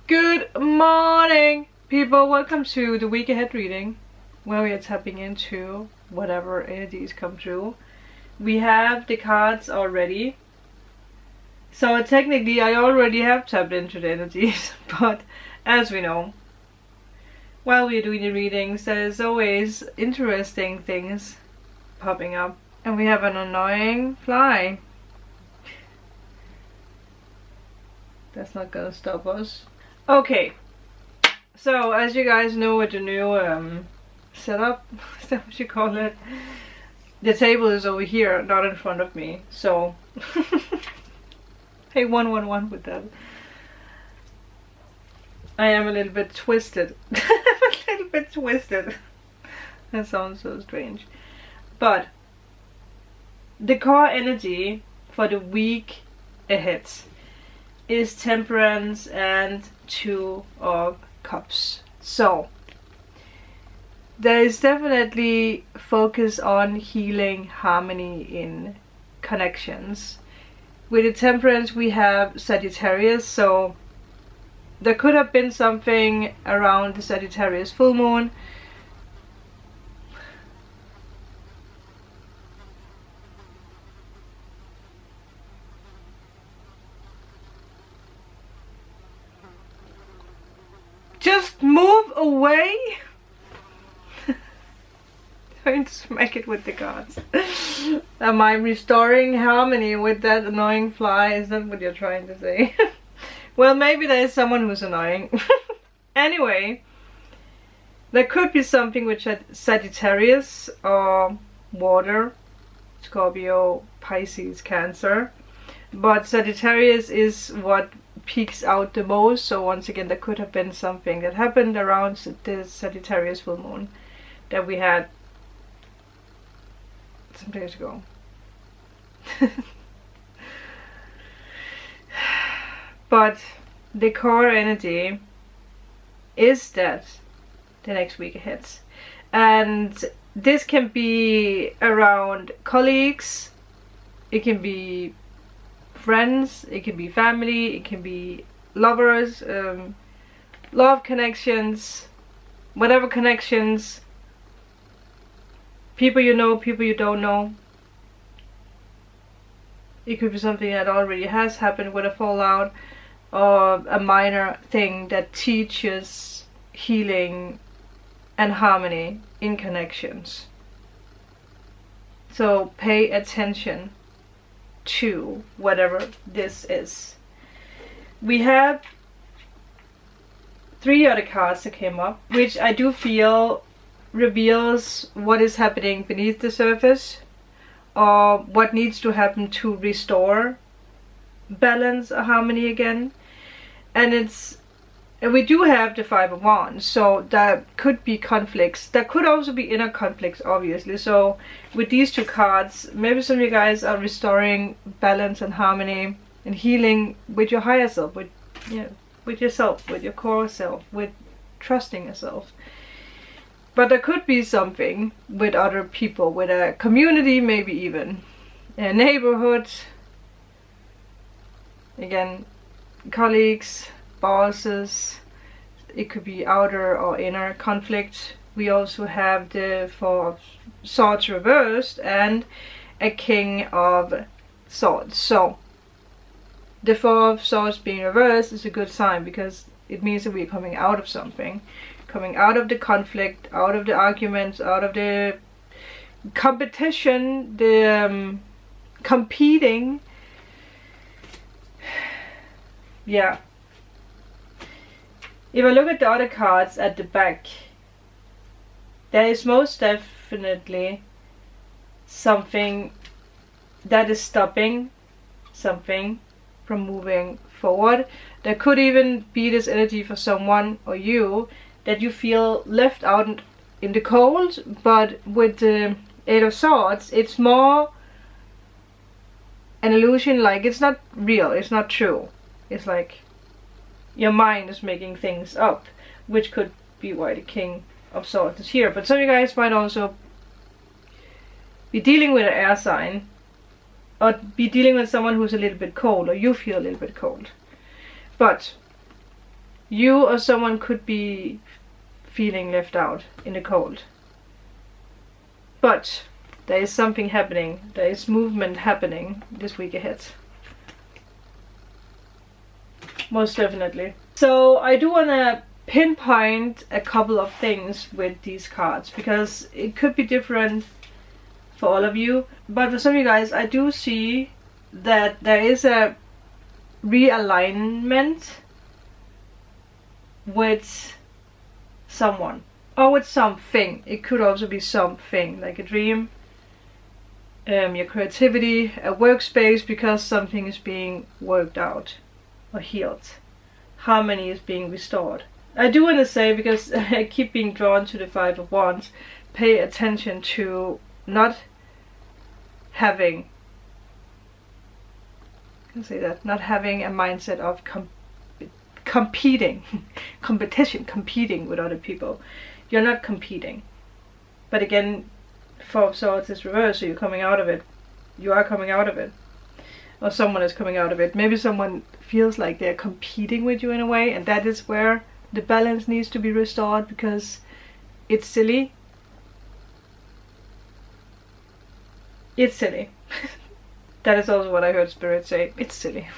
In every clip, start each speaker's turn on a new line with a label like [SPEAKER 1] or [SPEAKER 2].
[SPEAKER 1] Good morning, people. Welcome to the week ahead reading, where we are tapping into whatever energies come through. We have the cards already. So technically I already have tapped into the energies, but as we know, while we're doing the readings, there's always interesting things popping up. And we have an annoying fly. That's not gonna stop us. Okay, so as you guys know with the new setup, is that what you call it? The table is over here, not in front of me, so hey, 111 with that. I am a little bit twisted. A little bit twisted. That sounds so strange. But the core energy for the week ahead is Temperance and Two of Cups. So there is definitely focus on healing, harmony in connections. With the Temperance we have Sagittarius, so there could have been something around the Sagittarius full moon. Just move away. Don't smack it with the cards. Am I restoring harmony with that annoying fly? Is that what you're trying to say? Well, maybe there is someone who's annoying. Anyway, there could be something with Sagittarius or water, Scorpio, Pisces, Cancer. But Sagittarius is what peaks out the most, so once again there could have been something that happened around the Sagittarius full moon that we had some days ago. But the core energy is that the next week ahead, and this can be around colleagues, it can be friends, it can be family, it can be lovers, love connections, whatever connections, people you know, people you don't know. It could be something that already has happened with a fallout, or a minor thing that teaches healing and harmony in connections. So pay attention to whatever this is. We have 3 other cards that came up, which I do feel reveals what is happening beneath the surface, or what needs to happen to restore balance or harmony again. And we do have the 5 of Wands, so there could be conflicts. There could also be inner conflicts, obviously. So with these 2 cards, maybe some of you guys are restoring balance and harmony and healing with your higher self, with yourself, with your core self, with trusting yourself. But there could be something with other people, with a community, maybe even a neighborhood. Again, colleagues, bosses. It could be outer or inner conflict. We also have the 4 of Swords reversed and a King of Swords. So the 4 of Swords being reversed is a good sign, because it means that we're coming out of something, coming out of the conflict, out of the arguments, out of the competition, the competing. Yeah. If I look at the other cards at the back, there is most definitely something that is stopping something from moving forward. There could even be this energy for someone or you that you feel left out in the cold, but with the 8 of Swords, it's more an illusion, like it's not real, it's not true. It's like your mind is making things up, which could be why the King of Swords is here. But some of you guys might also be dealing with an air sign, or be dealing with someone who's a little bit cold, or you feel a little bit cold. But You or someone could be feeling left out in the cold. But there is something happening. There is movement happening this week ahead. Most definitely. So I do want to pinpoint a couple of things with these cards, because it could be different for all of you. But for some of you guys, I do see that there is a realignment with someone. Or with something. It could also be something, like a dream, your creativity, a workspace, because something is being worked out or healed. Harmony is being restored. I do want to say, because I keep being drawn to the Five of Wands, pay attention to not having, I can say that, not having a mindset of competing with other people. You're not competing. But again, Four of Swords is reversed, so you're coming out of it. You are coming out of it. Or someone is coming out of it. Maybe someone feels like they're competing with you in a way, and that is where the balance needs to be restored, because it's silly. It's silly. That is also what I heard Spirit say. It's silly.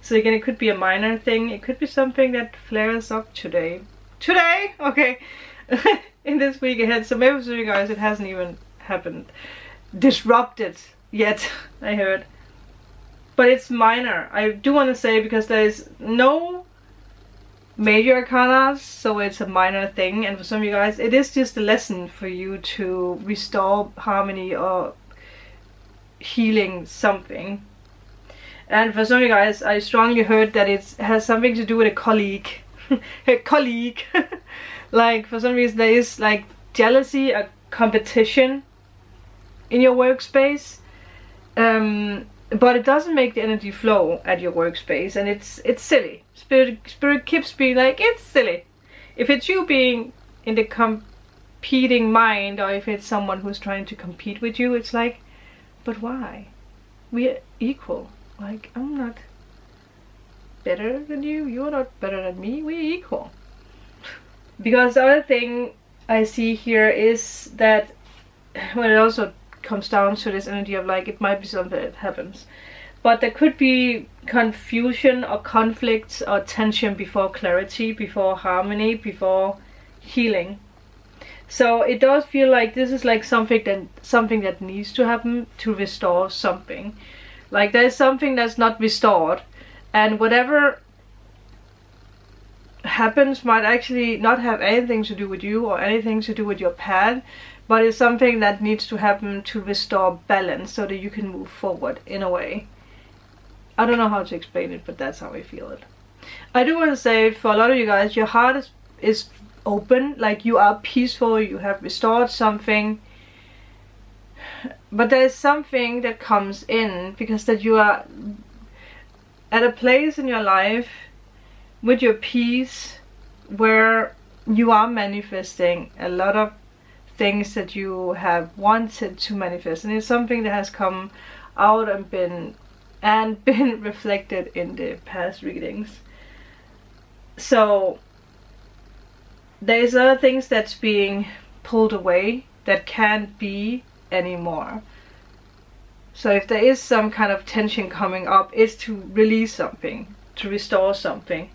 [SPEAKER 1] So again, it could be a minor thing. It could be something that flares up today. Today? Okay. In this week ahead. So maybe for you guys it hasn't even happened. Disrupted yet, I heard. But it's minor. I do want to say, because there is no major arcana, so it's a minor thing. And for some of you guys, it is just a lesson for you to restore harmony or healing something. And for some of you guys, I strongly heard that it has something to do with a colleague. A colleague. Like, for some reason there is like jealousy, a competition in your workspace. But it doesn't make the energy flow at your workspace, and it's silly. Spirit keeps being like, it's silly. If it's you being in the competing mind, or if it's someone who's trying to compete with you, it's like, but why? We're equal. Like, I'm not better than you, you're not better than me, we're equal. Because the other thing I see here is that when it also comes down to this energy of like, it might be something that happens, but there could be confusion or conflicts or tension before clarity, before harmony, before healing. So it does feel like this is like something that needs to happen to restore something. Like there's something that's not restored, and whatever happens might actually not have anything to do with you or anything to do with your path, but it's something that needs to happen to restore balance so that you can move forward in a way. I don't know how to explain it, but that's how I feel it. I do want to say, for a lot of you guys, your heart is open, like you are peaceful, you have restored something, but there is something that comes in, because that you are at a place in your life with your peace where you are manifesting a lot of things that you have wanted to manifest, and it's something that has come out and been reflected in the past readings. So there's other things that's being pulled away that can't be anymore. So if there is some kind of tension coming up, it's to release something, to restore something.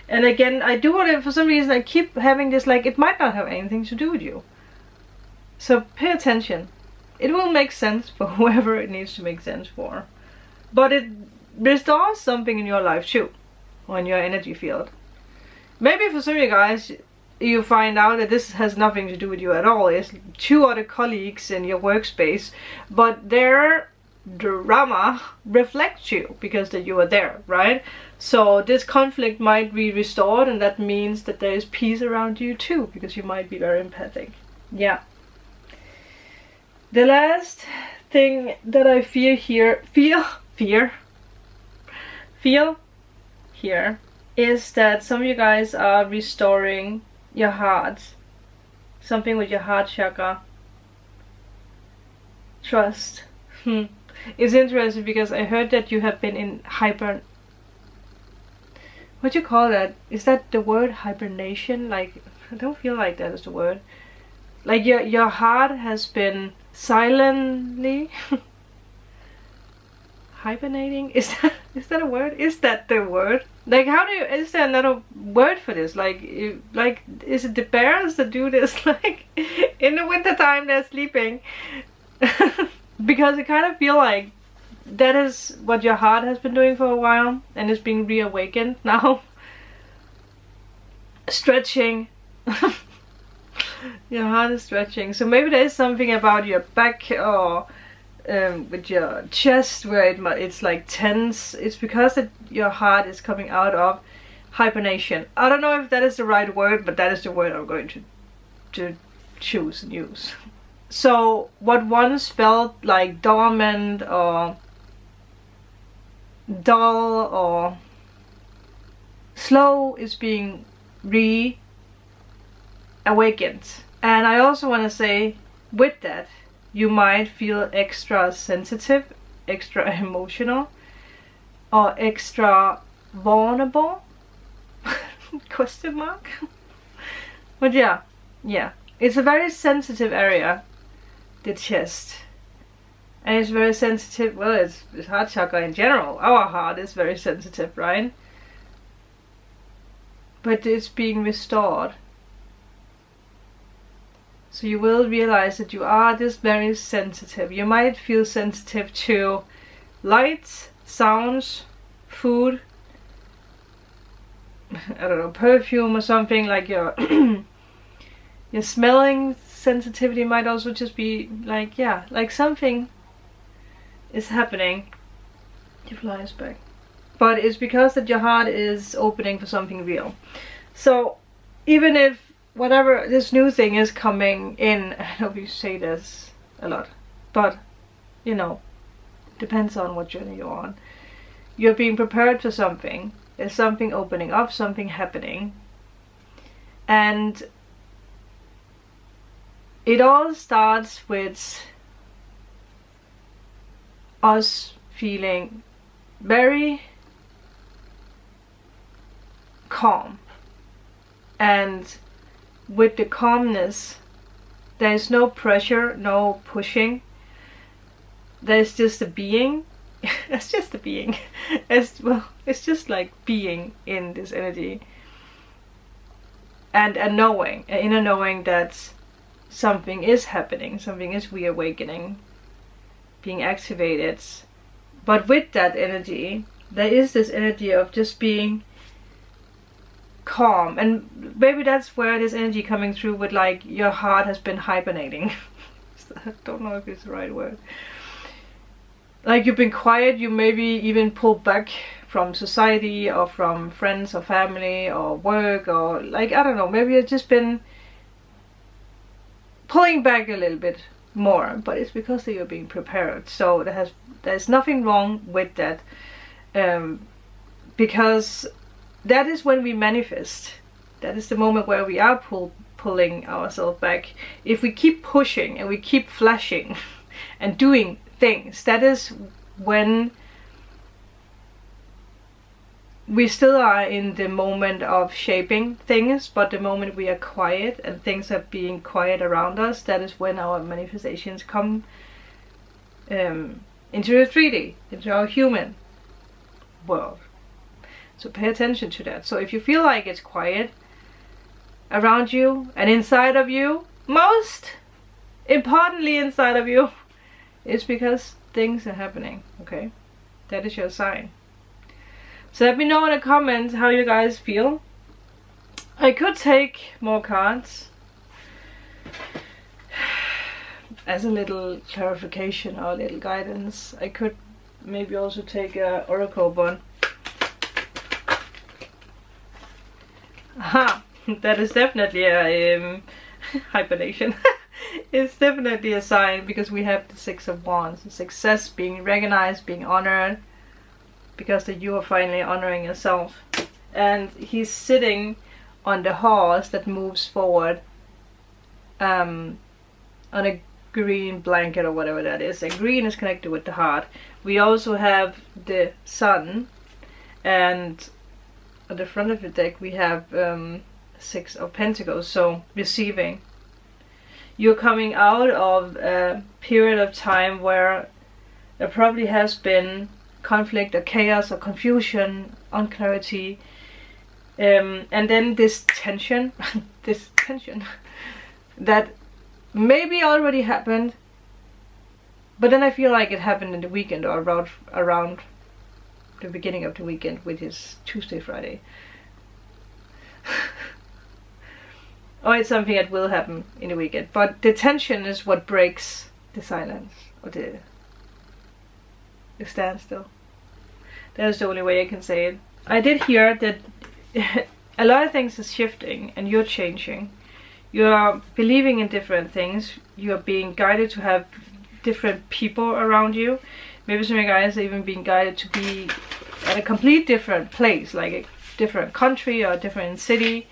[SPEAKER 1] And again, I do want to, for some reason I keep having this like, it might not have anything to do with you. So pay attention. It will make sense for whoever it needs to make sense for. But it restores something in your life too, or in your energy field. Maybe for some of you guys, you find out that this has nothing to do with you at all. It's two other colleagues in your workspace, but their drama reflects you because that you are there, right? So this conflict might be restored, and that means that there is peace around you too, because you might be very empathic. Yeah. The last thing that I feel here is that some of you guys are restoring your heart. Something with your heart chakra. Trust. It's interesting because I heard that you have been in what do you call that? Is that the word hibernation? Like, I don't feel like that is the word. Like your heart has been silently hibernating. Is that a word? Is that the word? Like, how do you? Is there another word for this? Like, is it the bears that do this? Like, in the winter time they're sleeping, because I kind of feel like that is what your heart has been doing for a while, and it's being reawakened now. Stretching. Your heart is stretching. So maybe there is something about your back or with your chest where it's like tense. It's because your heart is coming out of hibernation. I don't know if that is the right word, but that is the word I'm going to choose and use. So what once felt like dormant or dull or slow is being reawakened. And I also want to say, with that, you might feel extra sensitive, extra emotional, or extra vulnerable. Question mark. But yeah, it's a very sensitive area, the chest, and it's very sensitive. Well, it's heart chakra in general. Our heart is very sensitive, right? But it's being restored. So you will realize that you are this very sensitive. You might feel sensitive to lights, sounds, food, I don't know, perfume or something. Like your your smelling sensitivity might also just be like, yeah, like something is happening. Your fly is back. But it's because that your heart is opening for something real. So even if whatever this new thing is coming in, I know we say this a lot, but you know, depends on what journey you're on. You're being prepared for something. There's something opening up, something happening. And it all starts with us feeling very calm. And with the calmness, there is no pressure, no pushing. There's just a being. It's just a being. It's just like being in this energy. And a knowing, an inner knowing that something is happening, something is reawakening, being activated. But with that energy, there is this energy of just being calm, and maybe that's where this energy coming through with like your heart has been hibernating. I don't know if it's the right word. Like you've been quiet, you maybe even pulled back from society or from friends or family or work, or like, I don't know, maybe you've just been pulling back a little bit more, but it's because that you're being prepared. So there's nothing wrong with that, because that is when we manifest. That is the moment where we are pulling ourselves back. If we keep pushing and we keep flashing and doing things, that is when we still are in the moment of shaping things. But the moment we are quiet and things are being quiet around us, that is when our manifestations come into the 3D, into our human world. So pay attention to that. So if you feel like it's quiet around you and inside of you, most importantly inside of you, it's because things are happening, okay? That is your sign. So let me know in the comments how you guys feel. I could take more cards as a little clarification or a little guidance. I could maybe also take a oracle one. Aha, that is definitely a hibernation. It's definitely a sign, because we have the 6 of Wands, success, being recognized, being honored, because that you are finally honoring yourself. And he's sitting on the horse that moves forward on a green blanket or whatever that is, and green is connected with the heart. We also have the sun, and at the front of the deck we have 6 of Pentacles, so receiving. You're coming out of a period of time where there probably has been conflict or chaos or confusion, unclarity, and then this tension, this tension that maybe already happened, but then I feel like it happened in the weekend or around the beginning of the weekend, which is Tuesday, Friday. Or it's something that will happen in the weekend, but the tension is what breaks the silence or the standstill. That's the only way I can say it. I did hear that a lot of things is shifting and you're changing. You are believing in different things. You are being guided to have different people around you. Maybe some of you guys are even being guided to be at a complete different place, like a different country or a different city.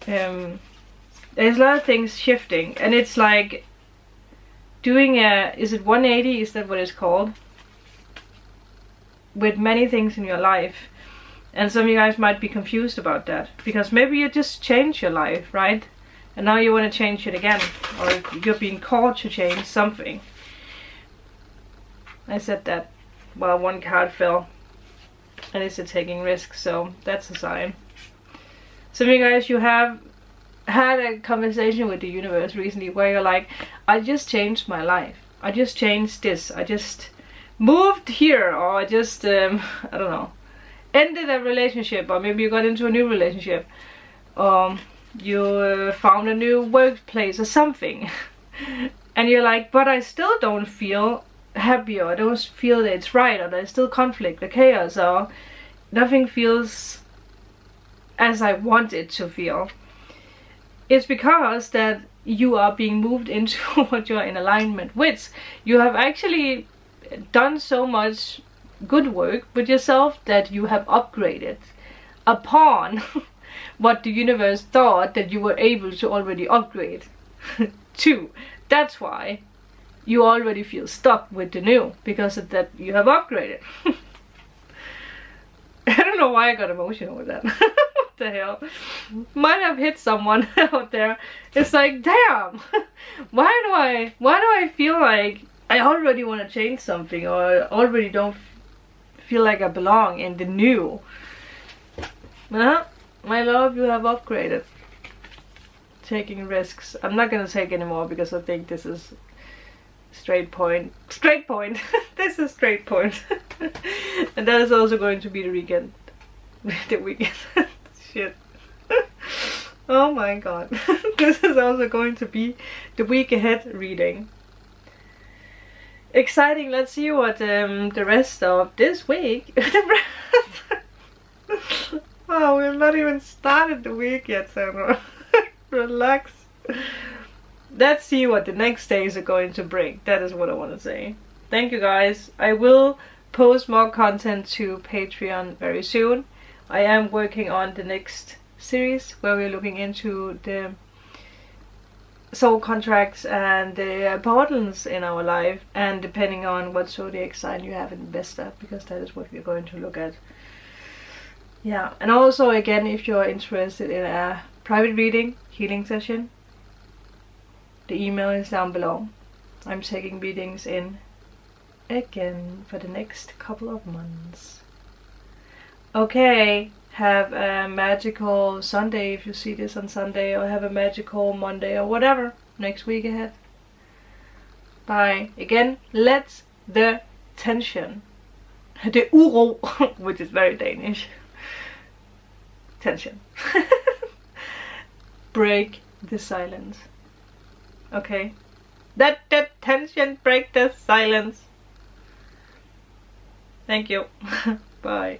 [SPEAKER 1] There's a lot of things shifting, and it's like doing a, is it 180, is that what it's called? With many things in your life. And some of you guys might be confused about that, because maybe you just changed your life, right? And now you want to change it again, or you're being called to change something. I said that while one card fell, and it's a taking risks, so that's a sign. Some of you guys, you have had a conversation with the universe recently where you're like, I just changed my life. I just changed this. I just moved here, or I just, I don't know, ended a relationship, or maybe you got into a new relationship. You found a new workplace or something. And you're like, but I still don't feel happy, or I don't feel that it's right, or there's still conflict or chaos, or nothing feels as I want it to feel. It's because that you are being moved into what you are in alignment with. You have actually done so much good work with yourself that you have upgraded upon what the universe thought that you were able to already upgrade to. That's why you already feel stuck with the new, because of that you have upgraded. I don't know why I got emotional with that. What the hell? Might have hit someone out there. It's like, damn, why do I feel like I already want to change something, or I already don't feel like I belong in the new? Well, my love, you have upgraded. Taking risks. I'm not gonna take anymore because I think this is straight point. This is straight point. And that is also going to be the weekend. The weekend. Shit. Oh my god. This is also going to be the week ahead reading. Exciting. Let's see what the rest of this week. Wow, we've not even started the week yet, Sandra. Relax. Let's see what the next days are going to bring. That is what I want to say. Thank you guys. I will post more content to Patreon very soon. I am working on the next series where we're looking into the soul contracts and the portals in our life, and depending on what zodiac sign you have invested, because that is what we're going to look at. Yeah, and also again, if you're interested in a private reading, healing session, the email is down below. I'm taking readings in again for the next couple of months. Okay, have a magical Sunday if you see this on Sunday, or have a magical Monday or whatever next week ahead. Bye. Again, let the tension, the uro, which is very Danish, tension, break the silence. Okay? Let the tension break the silence. Thank you. Bye.